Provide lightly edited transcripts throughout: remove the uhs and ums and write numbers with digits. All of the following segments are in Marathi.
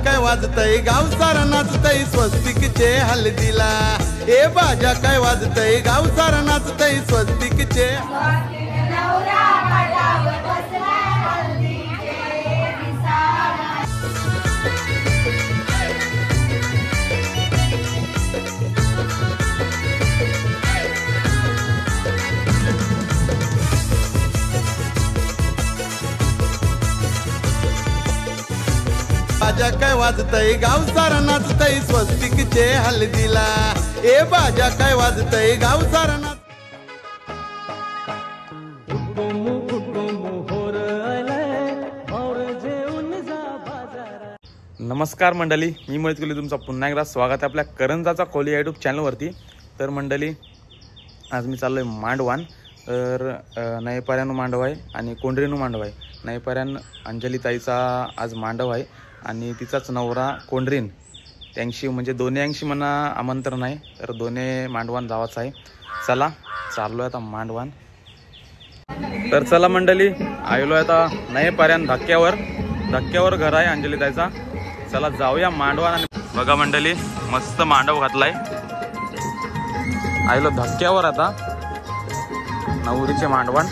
काय वाजतय गाव सारा नाचतय स्वस्तिकचे हल्दीला ए बाजा काय वाजतय गाव सारा नाचतय स्वस्तिकचे बाजा काय वाजतय गाव सारा नाचतय स्वस्तिकचे हल्दीला ए बाजा काय वाजतय गाव सारा नाच नमस्कार मंडळी, मी मोहित कोहली, तुमचं पुन्हा एकदा स्वागत आहे आपल्या करंजाचा कोहली यूट्यूब चॅनलवरती। तर मंडळी, आज मी चाललोय मांडवान। तर नयपाऱ्यानं मांडव आहे आणि कोंढरीनं मांडव आहे। नयपाऱ्यान अंजली ताईचा आज मांडव आहे आणि तिचाच नवरा कोंढरीन त्यांची म्हणजे दोन्ही म्हणा आमंत्रण आहे। तर दोन्ही मांडवान जावाचं आहे। चला चाललोय आता मांडवान। तर चला मंडळी, आलोय आता नयपाऱ्यान धक्क्यावर घर आहे अंजली ताईचा। चला जाऊया मांडवान। आणि बघा मंडळी, मस्त मांडव घातलाय। आलो धक्क्यावर आता नवरीचे मांडवान।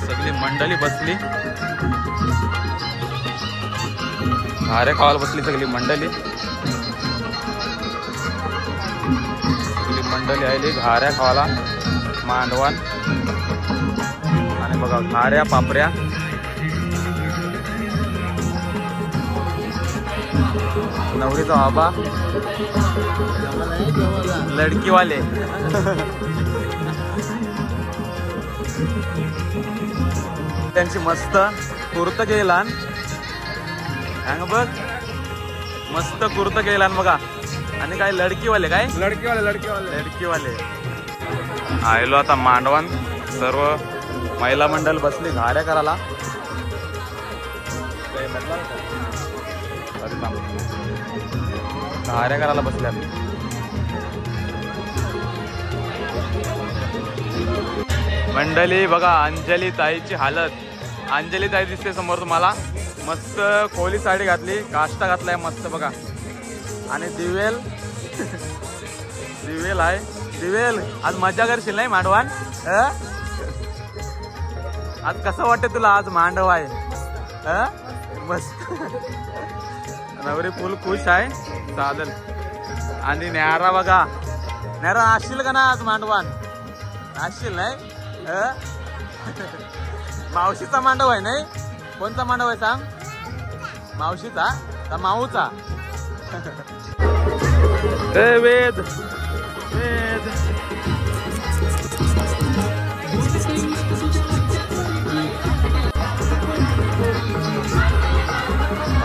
सगळी मंडळी बसली, घाऱ्या खावायला बसली सगळी मंडळी आली घाऱ्या खावायला मांडवान। आणि बघा घाऱ्या पापऱ्या, नवरीचा बाबा, लडकीवाले त्यांची मस्त कुर्त गेलान बघ, मस्त कुर्त गेलान बघा। आणि काय लडकीवाले लडकीवाले आलो आता मांडवान। सर्व महिला मंडळ बसली घाऱ्या करायला। घाऱ्या करायला बसल्या मंडळी। बघा अंजली ताईची हालत, अंजली ताई दिसते समोर तुम्हाला। मस्त कोहली साडी घातली, काष्टा घातलाय मस्त बघा। आणि दिवेल आहे, दिवेल आज मजा करशील नाही मांडवान? आज कसं वाटतं तुला? आज मांडव आहे मस्त। नवरी फुल खुश आहे, चालेल। आणि न्यारा बघा, न्यारा असशील का ना आज मांडवान? असशील नाही? मावशीचा मांडव आहे नाही? कोणता मांडव आहे सांग? मावशीचा का माऊचा? वेद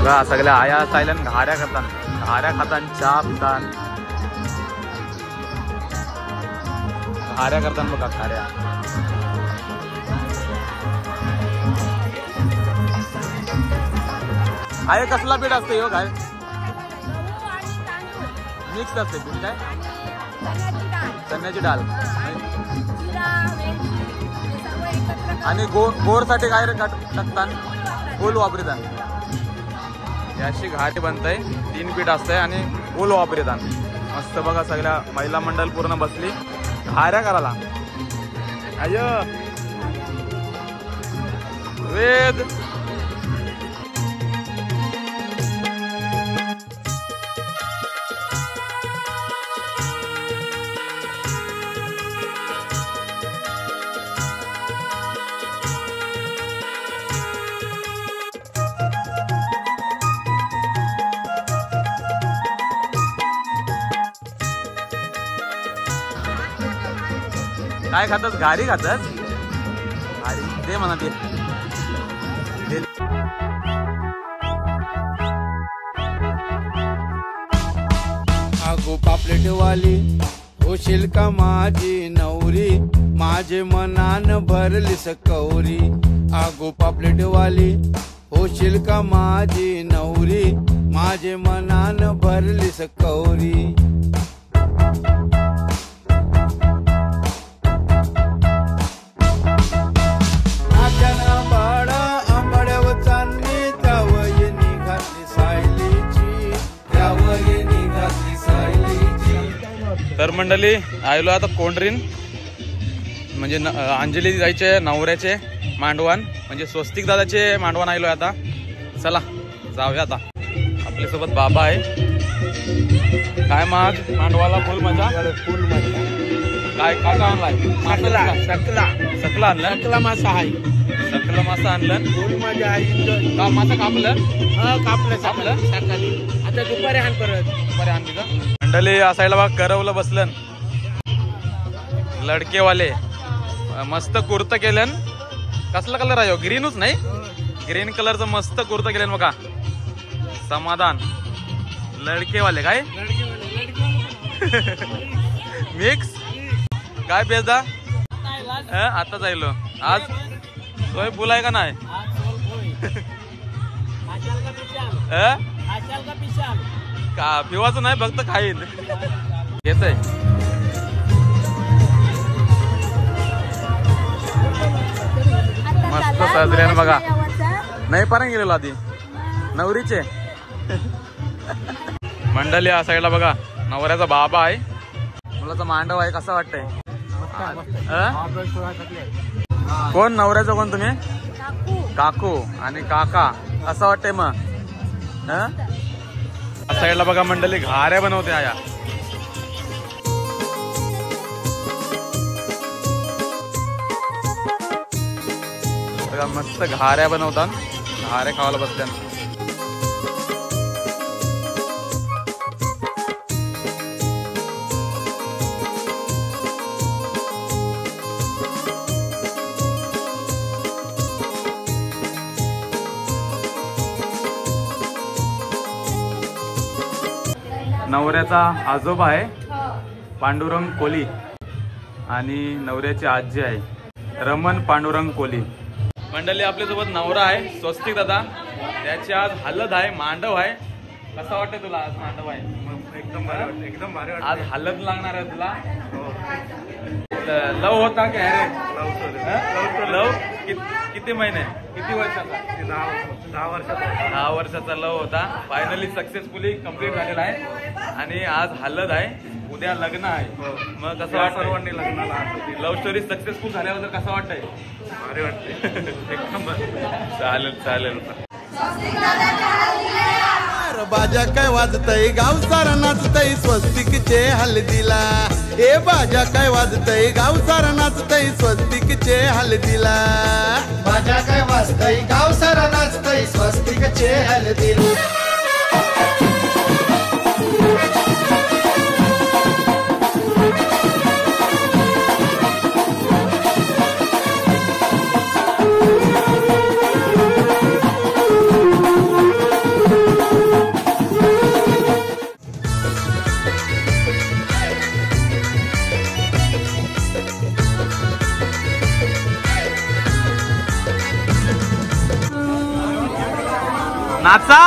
बघा, सगळ्या आया सायलन घाऱ्या करतात, घाऱ्या खातात, चहा पितात, घाऱ्या करतात बघा घाऱ्या। आहे कसला पीठ असते हो? काय मिक्स असते पीठ? काय चण्याची डाळ आणि गोड साठी काय टाकतात? गोल वापरतात। याशी घाटी बनताय, 3 पीठ असतंय आणि गोल वापरतात। मस्त बघा, सगळ्या महिला मंडळ पूर्ण बसली घाऱ्या करायला। अय्यो वेद काय खातात? घारी खातात? घारी दे म्हणा ते। आगो पापलेटवाली होशील का माझी नवरी, माझे मनान भरली सकौरी। आगो पापलेटवाली होशील का माझी नवरी, माझे मनान भरली सकौरी। आंबड्यावर चांदणी जावई निघाली तर मंडळी आयलो आता कोंढरीन म्हणजे अंजली जायचे नवऱ्याचे मांडवान म्हणजे स्वस्तिक दादाचे मांडवान आयलो आता. चला जाऊया आता. आपल्यासोबत बाबा आहे. काय माग मांडवाला फुल मजा. काय काय काय आणलाय. सकला आणलं. सकला मासा आहे. सकला मासा आणलं. फुल मजा आहे. का मासा कापलं. कापलं सकाळी. आता दुपारी आण परत. दुपारी आणली का मंडळी. असायला बघा करवलं बसलं लडकेवाले. मस्त कुर्ता केलं. कसला कलर आहे ग्रीनच नाही. ग्रीन कलरचं मस्त कुर्ता केलं बघा. समाधान लडकेवाले काय मिक्स काय पेजा आता जायलो. आज सोय फुल आहे का नाही. का पिवाचं नाही फक्त खाईन घेतय. मस्त साजरे बघा. नाही पर्यंत गेलेलो आधी नवरीचे. मंडळी या साईडला बघा नवऱ्याचा बाबा आहे. मुलाचा मांडव आहे. कसं वाटतंय. कोण नवऱ्याचं कोण तुम्ही. काकू आणि काका. असं वाटतंय मग. या साईडला बघा मंडळी घाऱ्या बनवते आया. बघा मस्त घाऱ्या बनवतात. घाऱ्या खावायला बसत्या. नवऱ्याचा आजोबा आहे पांडुरंग कोली आणि नवऱ्याची आजी आहे रमण पांडुरंग कोली. मंडळी आपल्यासोबत नवरा आहे स्वस्तिक दादा. त्याची आज हलद आहे मांडव आहे. कसं वाटतं तुला आज मांडव आहे. एकदम भारी वाटतं. एकदम भारी वाटतं. आज हलद लागणार आहे तुला. लव होता काय रे. लव किती महिने किती वर्षाचा. 10 वर्षाचा लव होता. फायनली सक्सेसफुली कम्प्लीट झालेला आहे आणि आज हलद आहे. उद्या लग्न आहे. मग कसं वाटतं सर्वांनी लग्नाला. लव्ह स्टोरी सक्सेसफुल झाल्याबद्दल कसं वाटतंय. भारी वाटतंय. एकदम चालेल चालेल. बाजा काय वाजतय गाव सारा नाचतय स्वस्तिकचे हलदीला. ए बाजा काय वाजतय गाव सारा नाचतय स्वस्तिकचे हलदीला. बाजा काय वाजतय गाव सारा नाचतय स्वस्तिकचे हलदीला. नाचा.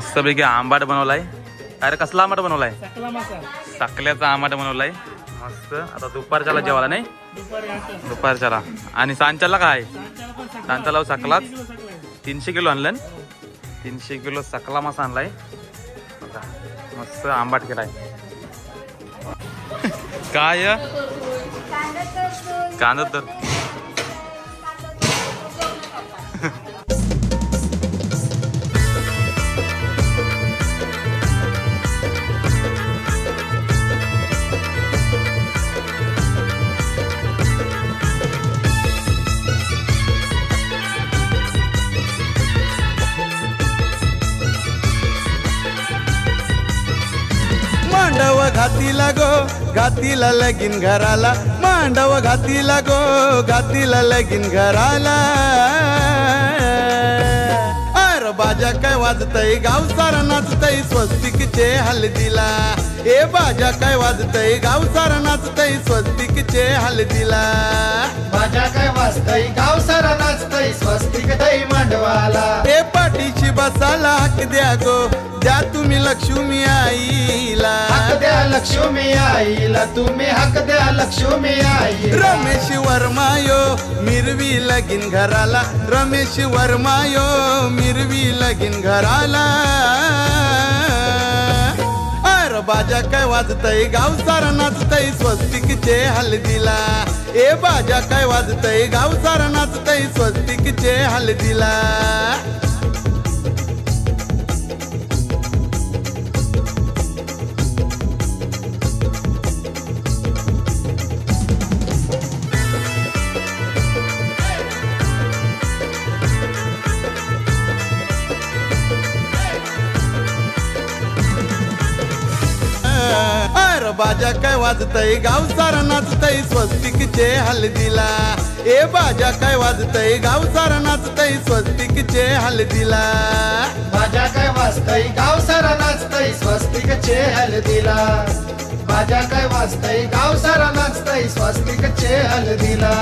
मस्तपैकी आंबाट बनवलाय. अरे कसला आंबाट बनवलाय? सकला मसाला. सकल्याचा आंबाट बनवलाय मस्त. आता दुपारच्याला जेवायला नाही, दुपारच्याला. आणि सांच्याला काय? सांच्याला सकलाच 300 किलो आणलं. 300 किलो सकला मासा आणलाय. मस्त आंबाट केलाय. काय कांदा तर मांडव घातीला गो घातीला लगीन घराला. मांडव घातीला गो घातीला लगीन घराला. अर बाजा काय वाजतय गाव सारा नाचतय स्वस्तिकचे हल्दीला. ए बाजा काय वाजतय गाव सारा नाचतय स्वस्तिकचे हल्दीला. बाजा काय वाजतय गाव सारा नाचतय स्वस्तिक दही मांडवाला. ए पाठीशी बसाला हक द्या गो द्या तुम्ही लक्ष्मी आईला. हक द्या लक्ष्मी आईला तुम्ही हक द्या लक्ष्मी आईला. रमेश वर्मायो मिरवी लगीन घराला. रमेश वर्मायो मिरवी लगीन घराला. अर बाजा काय वाजतय गाव सारा नाचतय स्वस्तिकचे हल्दीला. ए बाजा काय वाजतय गाव सारा नाचतय स्वस्तिकचे हल्दीला. बाजा काय वाजतय गाव सारा नाचतय स्वस्तिकचे हल्दीला. ए बाजा काय वाजतय गाव सारा नाचतय स्वस्तिकचे हल्दीला. बाजा काय वाजतय गाव सारा नाचतय स्वस्तिकचे हल्दीला. बाजा काय वाजतय गाव सारा नाचतय स्वस्तिकचे हल्दीला.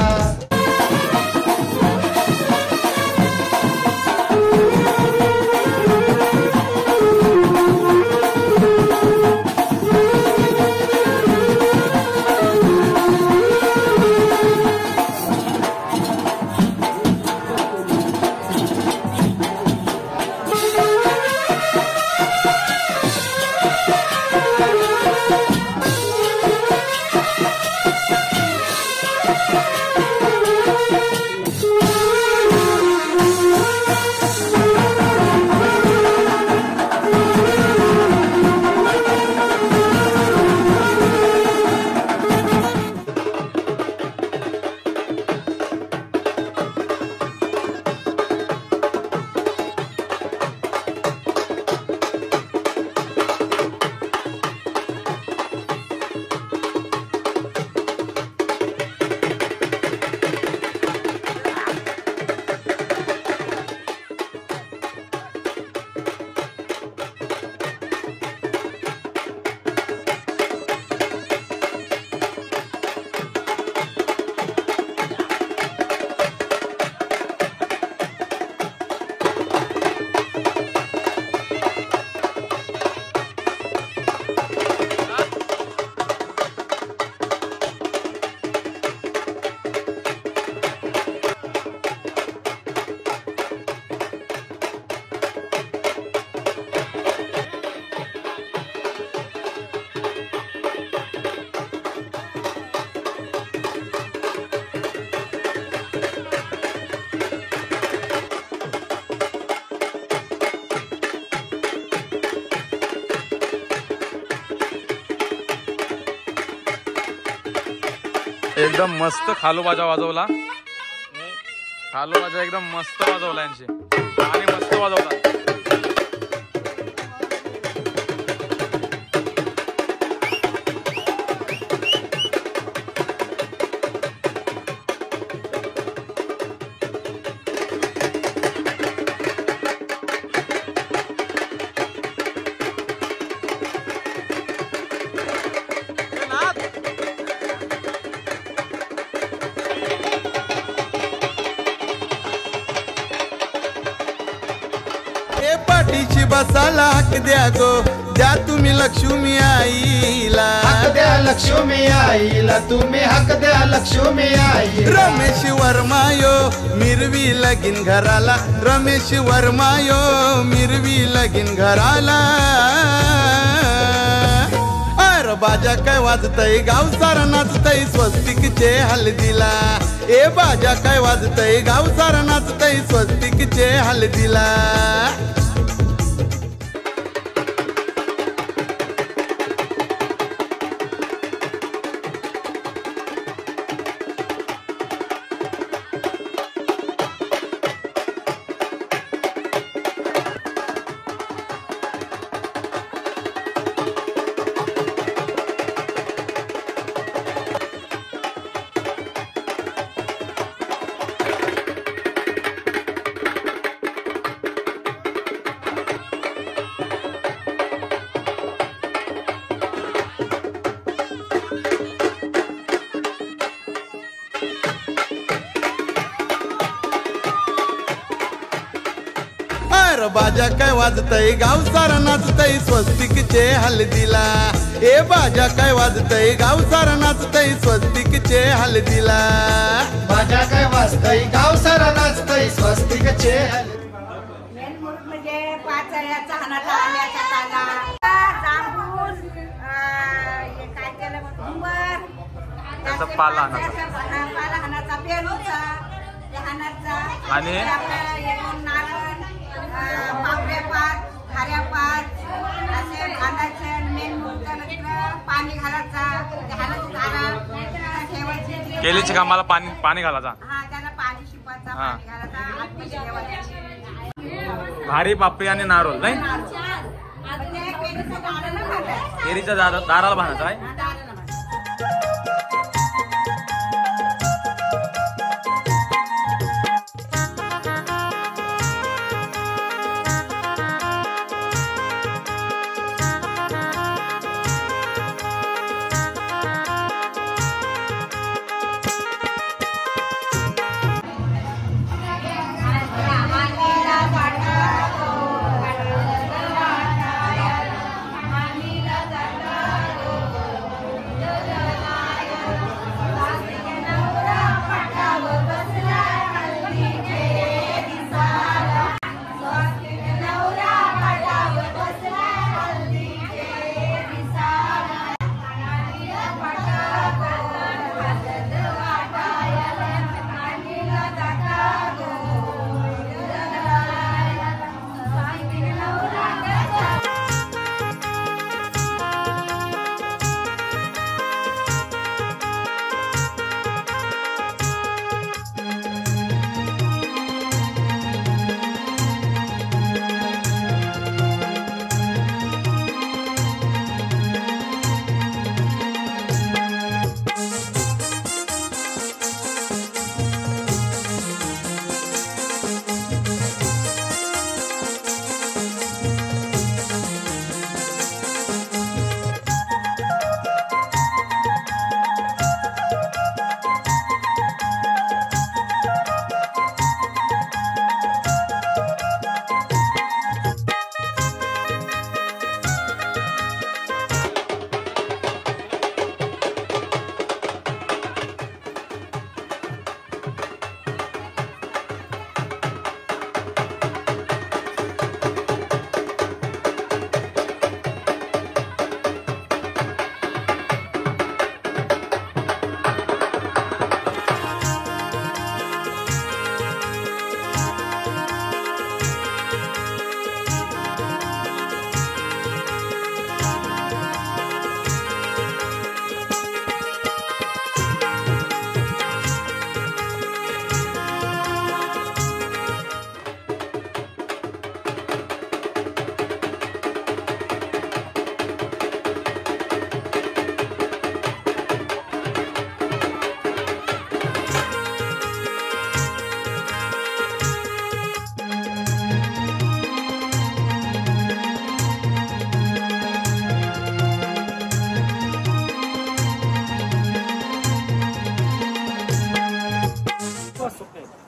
एकदम मस्त खालोबाजा वाजवला. खालोबाजा एकदम मस्त वाजवला यांची आणि मस्त वाजवला. पाठीशी बसाला हक द्या गो, द्या तुम्ही लक्ष्मी आईला. हक द्या लक्ष्मी आईला, तुम्ही हक द्या लक्ष्मी आईला. रमेश वर्मायो मिरवी लगीन घराला, रमेश वर्मायो मिरवी लगीन घराला. अर बाजा काय वाजतय गाव सारा नाचतय स्वस्तिकचे हलदीला. ए बाजा काय वाजतय गाव सारा नाचतय स्वस्तिकचे हलदीला. बाजा काय वाजतय गाव सारा नाचतय स्वस्तिकचे हलदीला. ए बाजा काय वाजतय गाव सारा नाचतय स्वस्तिकचे हलदीला. बाजा काय वाजतय गाव सारा नाचतय स्वस्तिकचे हलदीला. म्हणजे पाचळ्याचा हाणाचा आल्याचा ताला जांभूळ काय केलं घुंबर त्याचा पाला हाणाचा पेरूचा हाणाचा आणि नारळ पापड्या पात खाऱ्या पात असे बांधायचे. मेन मुहूर्त पाणी घालायचा ठेवायचे. केलीच्या कामाला पाणी घालायचा. हा त्याला पाणी शिपायचा पाणी घालायचा आतमध्ये ठेवायचं. भारी पापडी आणि नारळ नाही केरीच्या दाराला बांधायचा आहे.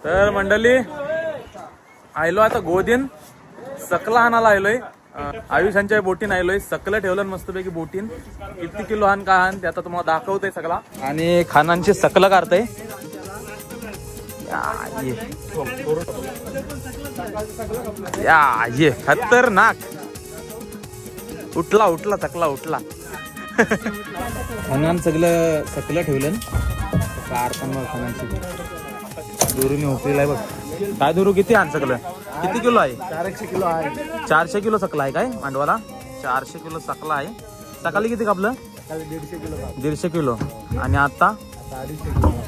तर मंडळी आयलो आता गोदीन सकला आणायला आलोय. आयुष्यांच्या बोटीन आलोय. सकलं ठेवलं मस्तपैकी बोटीन. किती किलो हान का हान ते आता तुम्हाला दाखवतोय सगळा. आणि खानांची सकलं काढतंय. ये खतरनाक. उठला उठला सकला उठला. खानान सगळं सकलं ठेवलं. खानांची दुरून उठलेला आहे बघ. काय दुरू किती आण सकलं? किती किलो आहे? 400 किलो आहे. 400 किलो सकला आहे काय मांडवाला? 400 किलो सकला आहे. सकाळी किती कापलं? 150 किलो. 150 किलो. आणि आता?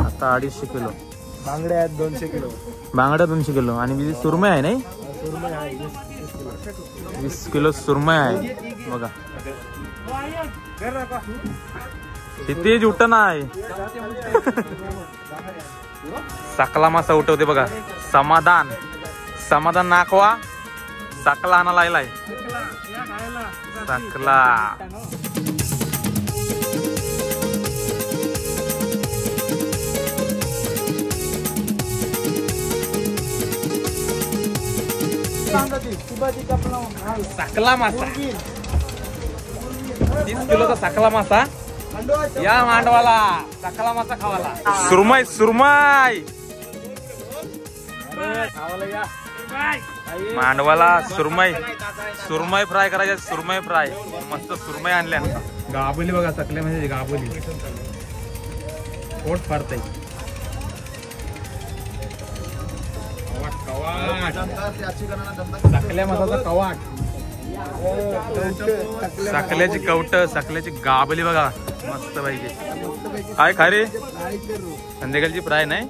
आता 250 किलो. बांगड्या आहेत 200 किलो. बांगड्या 200 किलो. आणि सुरमई आहे नाही? सुरमई आहे 20 किलो सुरमई आहे बघा. किती उठ नाही. सकला मासा उठवते बघा. समाधान समाधान नाखवा. सकला आणायला आलाय. सकला सकला मासा. 30 किलोचा सकला मासा या मांडवाला. सकला मासा खावाला. सुरमई सुरमई मांडवाला. सुरमई सुरमई फ्राय करायचे. सुरमई फ्राय मस्त. सुरमई आणल्या. गाबोली बघा. सकले म्हणजे गाबोली. पोट फाडतय. सकल्या मासाचा कवाट. सकल्याची कवट. सकल्याची गाबली बघा मस्त पाहिजे. काय खा रे? संध्याकाळची फ्राय नाही.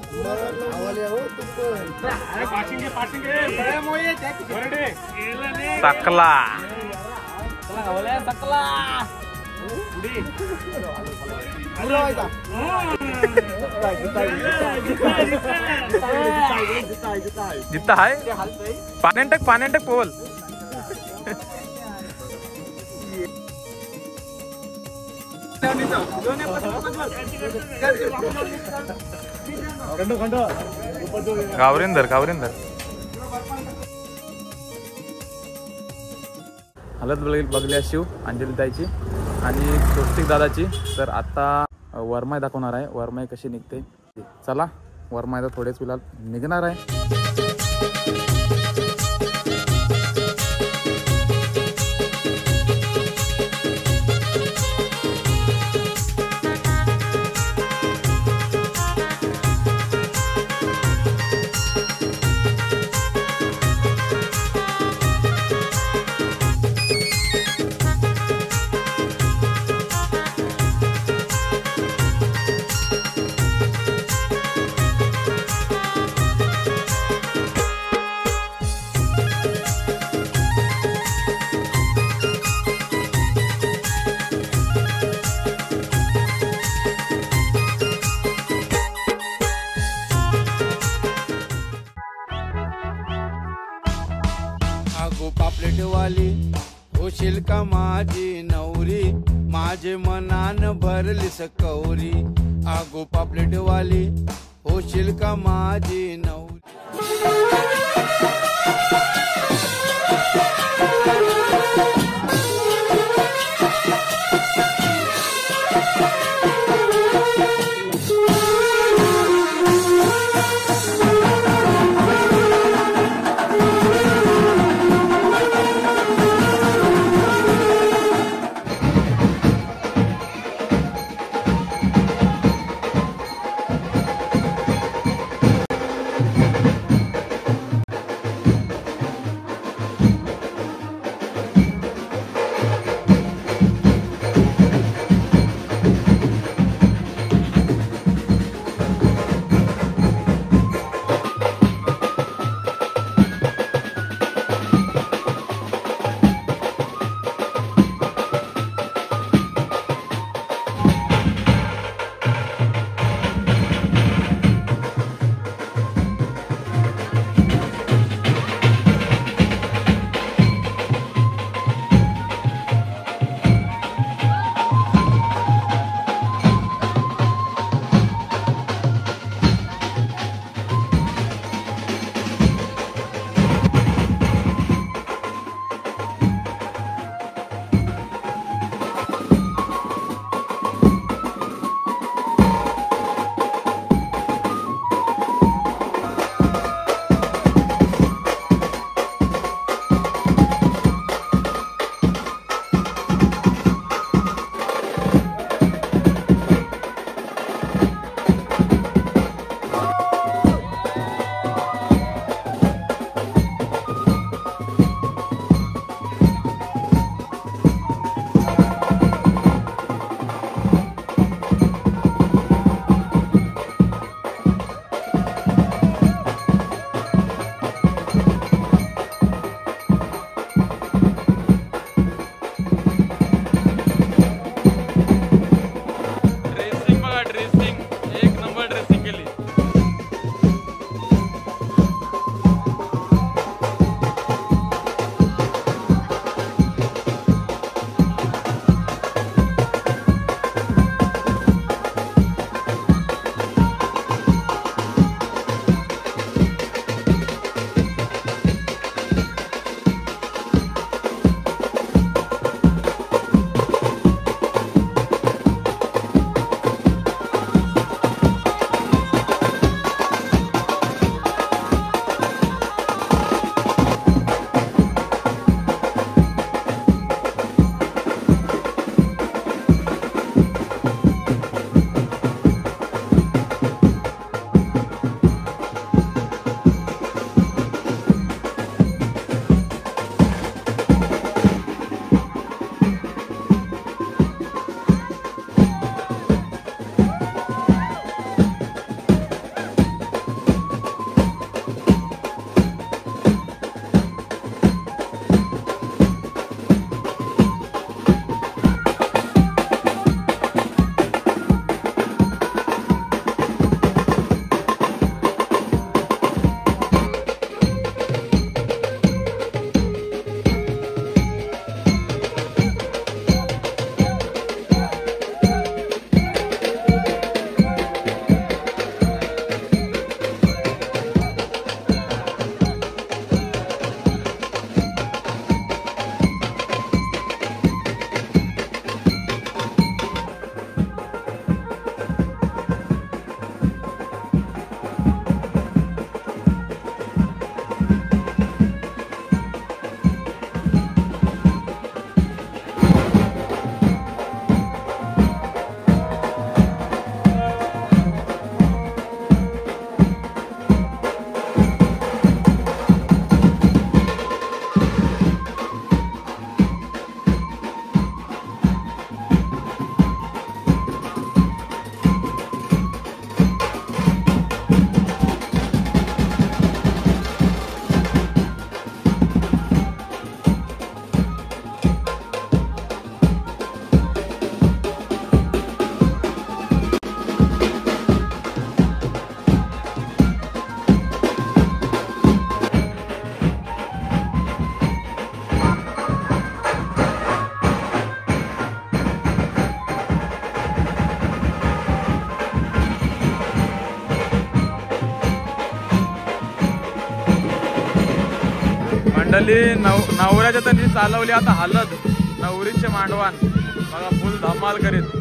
सकला जिथं आहे पाण्यात टाक पोवल. गावरेंदर हालत बघली शिव अंजली ताईची आणि स्वस्तिक दादाची. तर आता वरमाई दाखवणार आहे. वरमाई कशी निघते चला. वरमाई तर थोडेच वेळात निघणार आहे. पापलेटवाली होशील का माझी नवरी. माझे मनान भरली सकौरी. आगो पापलेटवाली होशील का माझी नवरी. मंडळी नवऱ्याच्या त्यांनी चालवली आता हलद नवरीचे मांडवान बघा फुल धमाल करीत.